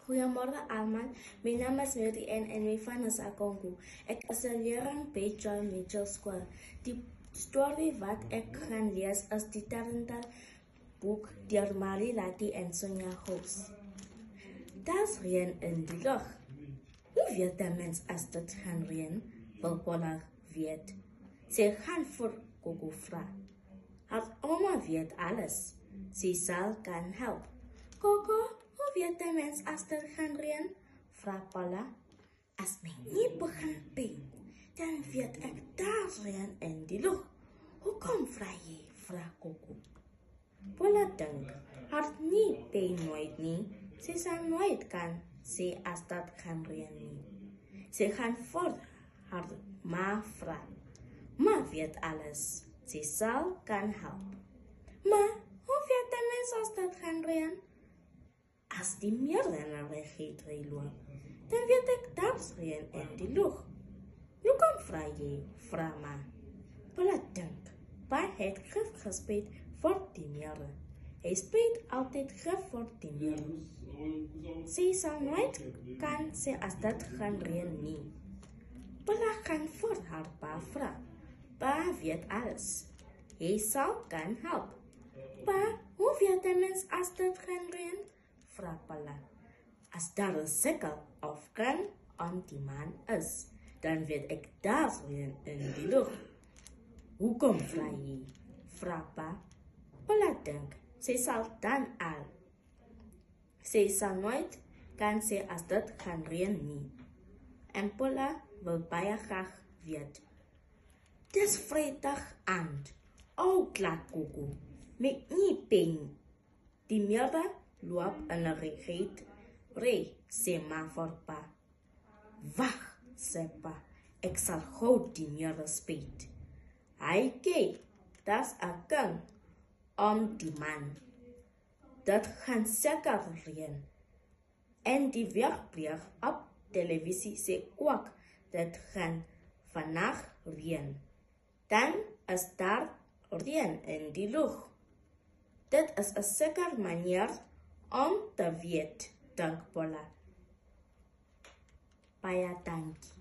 Goeiemorgen allemaal, mijn naam is Mary en wij van Sakongo. Ik is een leraar bij Joy Mitchell School. Die story wat ik ga lezen is die talentenboek door Marie Lati en Sonja Hoos. Dat is reën in de lucht. Hoe weet de mens als het gaan reën? Wil Paula weet. Ze gaan voor Coco vragen. Haar oma weet alles. Ze zal kan helpen. Coco, hoe weet de mens als het gaan reën? Vraagt Paula. Als mijn knie begint pijn, dan weet ik daar reën in de lucht. Hoe kom vraag je? Vraagt Coco. Paula denkt, haar knie pijn nooit niet. Ze zal nooit kan zien als dat gaan reën niet. Ze gaan voor haar ma vragen. Ma weet alles. Ze zal kan helpen. Maar hoe weet de mens als dat gaan reën? Als die meer dan een regentree loopt, dan weet ik dat reën in de lucht. Je kan vragen, vraag ma. Paula denkt, pa heeft gif gespeeld voor die meer. Hij speelt altijd gif voor die meer. Ze zal nooit kan zien als dat gaan reën niet. Paula gaat voor haar pa vragen. Pa weet alles. Hij zal kan helpen. Pa, hoe weet de mens als dat gaan reën? Vraagt Paula. Als daar een sikkel of kraan om die man is, dan weet ik dat reën in de lucht. Hoe kom vraag je? Vraagt pa. Paula denkt, ze zal dan al. Ze zal nooit kan zien als dat gaan reën niet. En Paula wil baie graag weten. Het is vrijdagavond. Oh, klaar Coco. Met nie pijn. Die meerde loopt in een regeet. Sê ma voor pa. Wacht, sê pa. Ik zal gauw die meerde speet. Hij kijkt. Dat is een kang. Om die man. Dat gaan zeker reën. En die weerpleeg op televisie sê ook. Dat gaan vannacht reën. Dan is daar reën in die lucht. Dit is een zeker manier om te weten, dank Paula. Baie dankie.